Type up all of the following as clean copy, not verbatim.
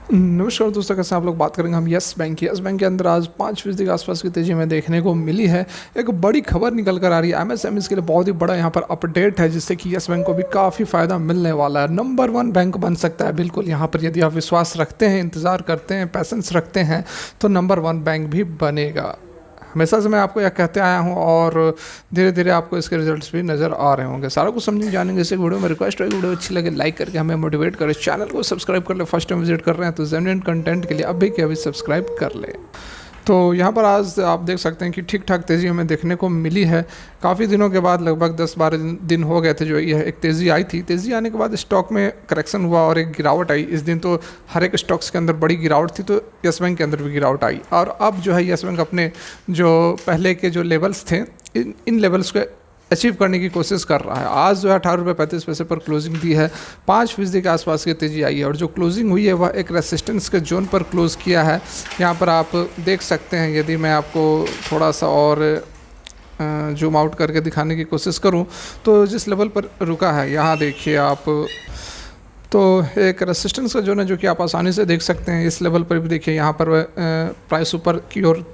नमस्कार दोस्तों, कैसे आप लोग बात करेंगे हम यस बैंक की। यस बैंक के अंदर आज 5% के आसपास की तेजी में देखने को मिली है। एक बड़ी खबर निकल कर आ रही है एमएसएमई के लिए, बहुत ही बड़ा यहाँ पर अपडेट है जिससे कि यस बैंक को भी काफ़ी फ़ायदा मिलने वाला है। नंबर 1 बैंक बन सकता है बिल्कुल यहाँ पर, यदि आप विश्वास रखते हैं, इंतज़ार करते हैं, पैसेंस रखते हैं तो नंबर 1 बैंक भी बनेगा। हमेशा से मैं आपको यह कहते आया हूं और धीरे धीरे आपको इसके रिजल्ट्स भी नज़र आ रहे होंगे। सारा कुछ समझेंगे जानेंगे इस वीडियो में। रिक्वेस्ट है वीडियो अच्छी लगे लाइक करके हमें मोटिवेट करें, चैनल को सब्सक्राइब कर ले। फर्स्ट टाइम विजिट कर रहे हैं तो जेन्युइन कंटेंट के लिए अभी के अभी सब्सक्राइब कर ले। तो यहाँ पर आज आप देख सकते हैं कि ठीक ठाक तेज़ी हमें देखने को मिली है। काफ़ी दिनों के बाद, लगभग 10-12 दिन हो गए थे जो यह एक तेज़ी आई थी। तेज़ी आने के बाद स्टॉक में करेक्शन हुआ और एक गिरावट आई। इस दिन तो हर एक स्टॉक्स के अंदर बड़ी गिरावट थी, तो यस बैंक के अंदर भी गिरावट आई। और अब जो है यस बैंक अपने जो पहले के जो लेवल्स थे, इन लेवल्स को अचीव करने की कोशिश कर रहा है। आज जो है 18.35 पर क्लोजिंग दी है। 5% के आसपास की तेज़ी आई है और जो क्लोजिंग हुई है वह एक रेसिस्टेंस के जोन पर क्लोज़ किया है। यहाँ पर आप देख सकते हैं, यदि मैं आपको थोड़ा सा और जूम आउट करके दिखाने की कोशिश करूँ तो जिस लेवल पर रुका है, यहाँ देखिए आप, तो एक रेसिस्टेंस का जोन है जो कि आप आसानी से देख सकते हैं। इस लेवल पर भी देखिए, यहाँ पर प्राइस ऊपर की ओर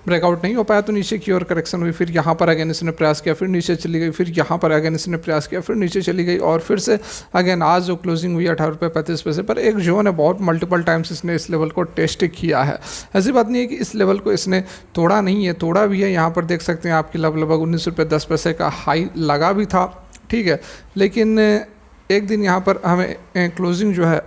ब्रेकआउट नहीं हो पाया तो नीचे की ओर करेक्शन हुई। फिर यहाँ पर अगेन इसने प्रयास किया, फिर नीचे चली गई, फिर यहाँ पर अगेन इसने प्रयास किया, फिर नीचे चली गई और फिर से अगेन आज जो क्लोजिंग हुई 18.35 पर एक जोन है, बहुत मल्टीपल टाइम्स इसने इस लेवल को टेस्ट किया है। ऐसी बात नहीं है कि इस लेवल को इसने तोड़ा नहीं है, तोड़ा भी है। यहाँ पर देख सकते हैं आपकी लगभग 19.10 का हाई लगा भी था, ठीक है। लेकिन एक दिन यहाँ पर हमें क्लोजिंग जो है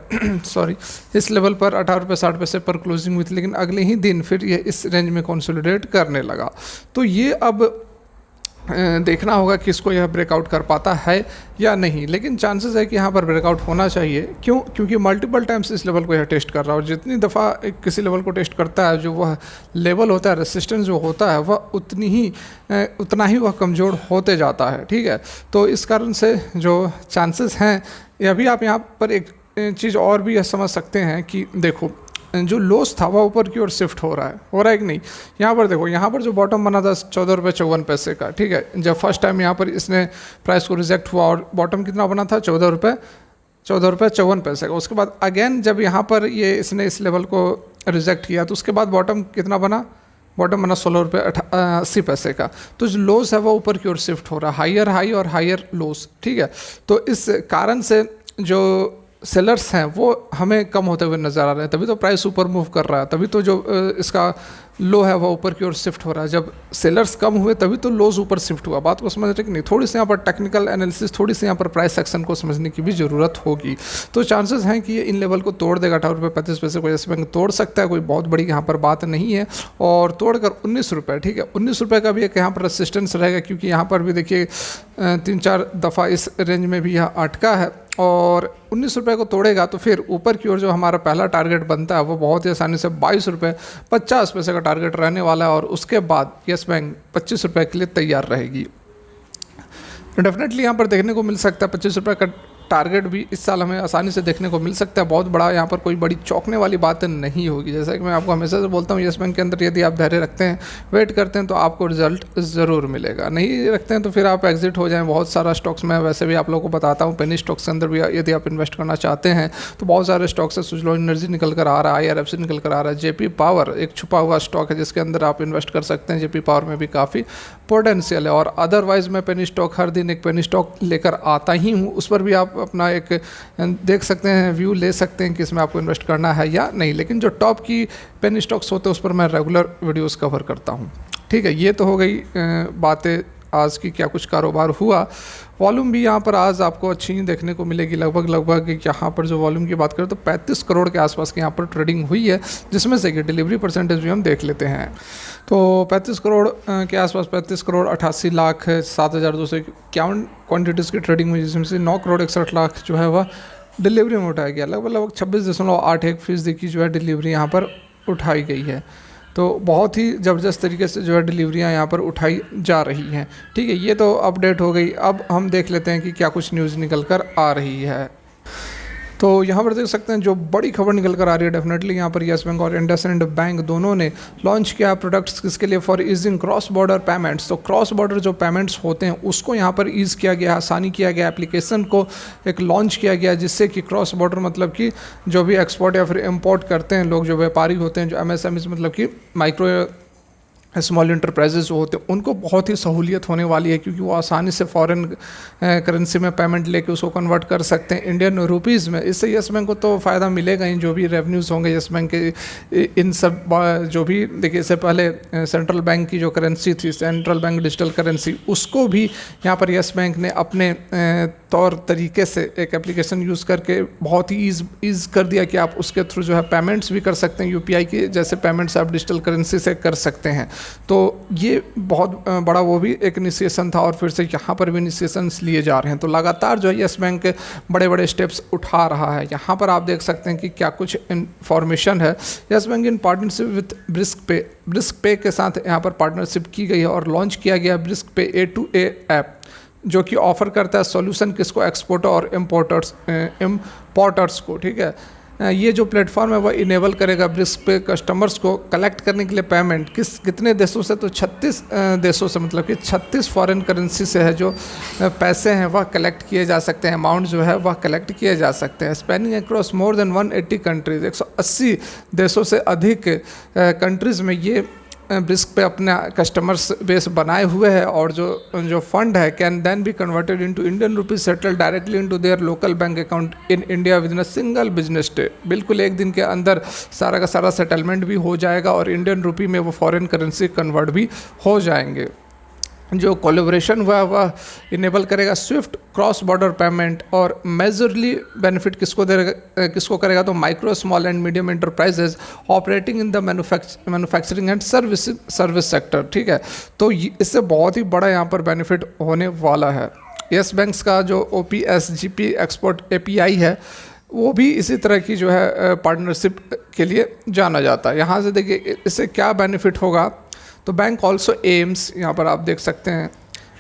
सॉरी, इस लेवल पर 18.60 पर क्लोजिंग हुई थी, लेकिन अगले ही दिन फिर ये इस रेंज में कंसोलिडेट करने लगा। तो ये अब देखना होगा कि इसको यह ब्रेकआउट कर पाता है या नहीं, लेकिन चांसेस है कि यहाँ पर ब्रेकआउट होना चाहिए। क्यों? क्योंकि मल्टीपल टाइम्स इस लेवल को यह टेस्ट कर रहा है और जितनी दफ़ा किसी लेवल को टेस्ट करता है, जो वह लेवल होता है, रेसिस्टेंस जो होता है, वह उतना ही वह कमज़ोर होते जाता है, ठीक है। तो इस कारण से जो चांसेस हैं, या भी आप यहाँ पर एक चीज़ और भी यह समझ सकते हैं कि देखो, जो लॉस था वह ऊपर की ओर शिफ्ट हो रहा है कि नहीं। यहाँ पर देखो, यहाँ पर जो बॉटम बना था 14.54 का, ठीक है। जब फर्स्ट टाइम यहाँ पर इसने प्राइस को रिजेक्ट हुआ और बॉटम कितना बना था, 14.54 का। उसके बाद अगेन जब यहाँ पर ये इसने इस लेवल को रिजेक्ट किया तो उसके बाद बॉटम कितना बना, बॉटम बना 16.80 का। तो जो लॉस है वह ऊपर की ओर शिफ्ट हो रहा है, हायर हाई और हायर लॉस, ठीक है। तो इस कारण से जो सेलर्स हैं वो हमें कम होते हुए नज़र आ रहे हैं, तभी तो प्राइस ऊपर मूव कर रहा है, तभी तो जो इसका लो है वह ऊपर की ओर शिफ्ट हो रहा है। जब सेलर्स कम हुए तभी तो लोज ऊपर शिफ्ट हुआ। बात को समझ रहे कि नहीं? थोड़ी सी यहाँ पर टेक्निकल एनालिसिस, थोड़ी सी यहाँ पर प्राइस सेक्शन को समझने की भी ज़रूरत होगी। तो चांसेस हैं कि ये इन लेवल को तोड़ देगा। 18.35 को यस बैंक तोड़ सकता है, कोई बहुत बड़ी यहाँ पर बात नहीं है। और तोड़कर 19 रुपये, ठीक है, 19 रुपये का भी एक यहाँ पर रेसिस्टेंस रहेगा, क्योंकि यहाँ पर भी देखिए 3-4 दफ़ा इस रेंज में भी यहाँ अटका है और 19 रुपये को तोड़ेगा तो फिर ऊपर की ओर जो हमारा पहला टारगेट बनता है वो बहुत ही आसानी से 22.50 का टारगेट रहने वाला है और उसके बाद यस बैंक 25 रुपये के लिए तैयार रहेगी। डेफिनेटली यहाँ पर देखने को मिल सकता है 25 रुपये का टारगेट भी इस साल हमें आसानी से देखने को मिल सकता है। बहुत बड़ा यहाँ पर कोई बड़ी चौंकने वाली बात नहीं होगी। जैसा कि मैं आपको हमेशा से बोलता हूँ, यस बैंक के अंदर यदि आप धैर्य रखते हैं, वेट करते हैं तो आपको रिजल्ट ज़रूर मिलेगा। नहीं रखते हैं तो फिर आप एग्जिट हो जाएं। बहुत सारा स्टॉक्स में वैसे भी आप लोगों को बताता हूँ, पेनी स्टॉक्स के अंदर भी यदि आप इन्वेस्ट करना चाहते हैं तो बहुत सारे स्टॉक्स है। सुजलॉन एनर्जी निकल कर आ रहा है, IRFC निकल कर आ रहा है, JP पावर एक छुपा हुआ स्टॉक है जिसके अंदर आप इन्वेस्ट कर सकते हैं। JP पावर में भी काफ़ी पोटेंशियल है। और अदरवाइज़ मैं पेनी स्टॉक हर दिन एक पेनी स्टॉक लेकर आता ही हूँ, उस पर भी आप अपना एक देख सकते हैं, व्यू ले सकते हैं कि इसमें आपको इन्वेस्ट करना है या नहीं। लेकिन जो टॉप की पेनी स्टॉक्स होते हैं उस पर मैं रेगुलर वीडियोस कवर करता हूँ, ठीक है। ये तो हो गई बातें आज की, क्या कुछ कारोबार हुआ। वॉल्यूम भी यहाँ पर आज आपको अच्छी देखने को मिलेगी। लगभग यहाँ पर जो वॉल्यूम की बात करें तो 35 करोड़ के आसपास की यहाँ पर ट्रेडिंग हुई है, जिसमें से कि डिलीवरी परसेंटेज भी हम देख लेते हैं। तो 35 करोड़ के आसपास, 35 करोड़ 88 लाख 7,251 क्वान्टिटीज़ की ट्रेडिंग हुई, जिसमें से 9 करोड़ 61 लाख जो है वह डिलीवरी में उठाया गया। लगभग 26.81% की जो है डिलीवरी यहाँ पर उठाई गई है। तो बहुत ही ज़बरदस्त तरीके से जो है डिलीवरियाँ यहाँ पर उठाई जा रही हैं, ठीक है। ये तो अपडेट हो गई। अब हम देख लेते हैं कि क्या कुछ न्यूज़ निकल कर आ रही है। तो यहाँ पर देख सकते हैं जो बड़ी खबर निकल कर आ रही है डेफिनेटली यहाँ पर येस बैंक और इंडसइंड बैंक दोनों ने लॉन्च किया प्रोडक्ट्स किसके लिए, for easing cross border payments. तो क्रॉस बॉर्डर जो पेमेंट्स होते हैं उसको यहाँ पर ईज़ किया गया, आसानी किया गया, एप्लीकेशन को एक लॉन्च किया गया जिससे कि क्रॉस बॉर्डर मतलब कि जो भी एक्सपोर्ट या फिर इम्पोर्ट करते हैं लोग, जो व्यापारी होते हैं, जो एमएसएमई मतलब कि माइक्रो स्मॉल इंटरप्राइजेज जो होते हैं उनको बहुत ही सहूलियत होने वाली है, क्योंकि वो आसानी से फॉरेन करेंसी में पेमेंट लेके उसको कन्वर्ट कर सकते हैं इंडियन रुपीज़ में। इससे येस बैंक को तो फ़ायदा मिलेगा ही, जो भी रेवेन्यूज़ होंगे येस बैंक के इन सब जो भी, देखिए इससे पहले सेंट्रल बैंक की जो करेंसी थी, सेंट्रल बैंक डिजिटल करेंसी, उसको भी यहाँ पर येस बैंक ने अपने तौर तरीके से एक एप्लीकेशन यूज़ करके बहुत ही ईज़ कर दिया कि आप उसके थ्रू जो है पेमेंट्स भी कर सकते हैं, यूपीआई के जैसे पेमेंट्स आप डिजिटल करेंसी से कर सकते हैं। तो ये बहुत बड़ा वो भी एक इनिशिएशन था और फिर से यहाँ पर भी इनिशिएशंस लिए जा रहे हैं। तो लगातार जो है येस बैंक बड़े बड़े स्टेप्स उठा रहा है। यहाँ पर आप देख सकते हैं कि क्या कुछ इन्फॉर्मेशन है। Yes bank in partnership with brisk पे के साथ यहाँ पर पार्टनरशिप की गई है और लॉन्च किया गया ब्रिस्क पे A2A ऐप, जो कि ऑफर करता है सॉल्यूशन किसको, एक्सपोर्टर और इम्पोर्टर्स को। ठीक है, ये जो प्लेटफॉर्म है वह इनेबल करेगा ब्रिस्क पे कस्टमर्स को कलेक्ट करने के लिए पेमेंट कितने देशों से, तो 36 देशों से, मतलब कि 36 फॉरेन करेंसी से है जो पैसे हैं वह कलेक्ट किए जा सकते हैं, अमाउंट जो है वह कलेक्ट किए जा सकते हैं। Spanning across more than 180 countries, 180 देशों से अधिक कंट्रीज़ में ये ब्रिस्क पे अपना कस्टमर्स बेस बनाए हुए है और जो फंड है can then be converted into Indian rupees settle directly into their local bank account in India within a single business day. बिल्कुल एक दिन के अंदर सारा का सारा सेटलमेंट भी हो जाएगा और इंडियन रुपी में वो फॉरेन करेंसी कन्वर्ट भी हो जाएंगे। जो कोलैबोरेशन हुआ वह इनेबल करेगा स्विफ्ट क्रॉस बॉर्डर पेमेंट और मेजरली बेनिफिट किसको करेगा, तो micro small and medium enterprises operating in the manufacturing and service sector. ठीक है, तो इससे बहुत ही बड़ा यहाँ पर बेनिफिट होने वाला है। येस बैंक्स का जो OPSGP एक्सपोर्ट API है वो भी इसी तरह की जो है पार्टनरशिप के लिए जाना जाता है। यहाँ से देखिए इससे क्या बेनिफिट होगा, तो बैंक ऑल्सो एम्स, यहाँ पर आप देख सकते हैं,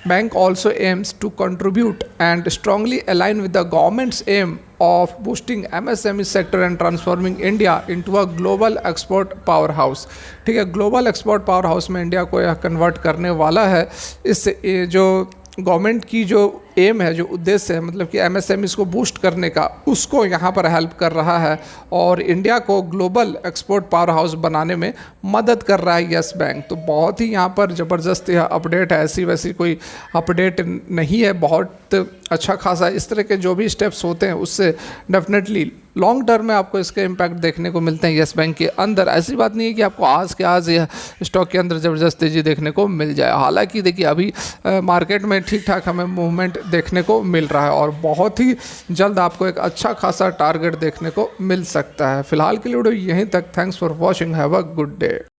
bank also aims to contribute and strongly align with the government's aim of boosting MSME sector and transforming India into a global export powerhouse. ठीक है, ग्लोबल एक्सपोर्ट पावर हाउस में India को यह कन्वर्ट करने वाला है। इससे जो गवर्नमेंट की जो एम है, जो उद्देश्य है, मतलब कि MSMEs को बूस्ट करने का, उसको यहाँ पर हेल्प कर रहा है और इंडिया को ग्लोबल एक्सपोर्ट पावर हाउस बनाने में मदद कर रहा है येस बैंक। तो बहुत ही यहाँ पर ज़बरदस्त यह अपडेट है, ऐसी वैसी कोई अपडेट नहीं है, बहुत अच्छा खासा इस तरह के जो भी स्टेप्स होते हैं उससे डेफिनेटली लॉन्ग टर्म में आपको इसके इम्पैक्ट देखने को मिलते हैं येस बैंक के अंदर। ऐसी बात नहीं है कि आपको आज के आज यह स्टॉक के अंदर ज़बरदस्त तेज़ी देखने को मिल जाए। हालांकि देखिए अभी मार्केट में ठीक ठाक हमें मूवमेंट देखने को मिल रहा है और बहुत ही जल्द आपको एक अच्छा खासा टारगेट देखने को मिल सकता है। फिलहाल के लिए वीडियो यहीं तक। Thanks for watching, have a good day.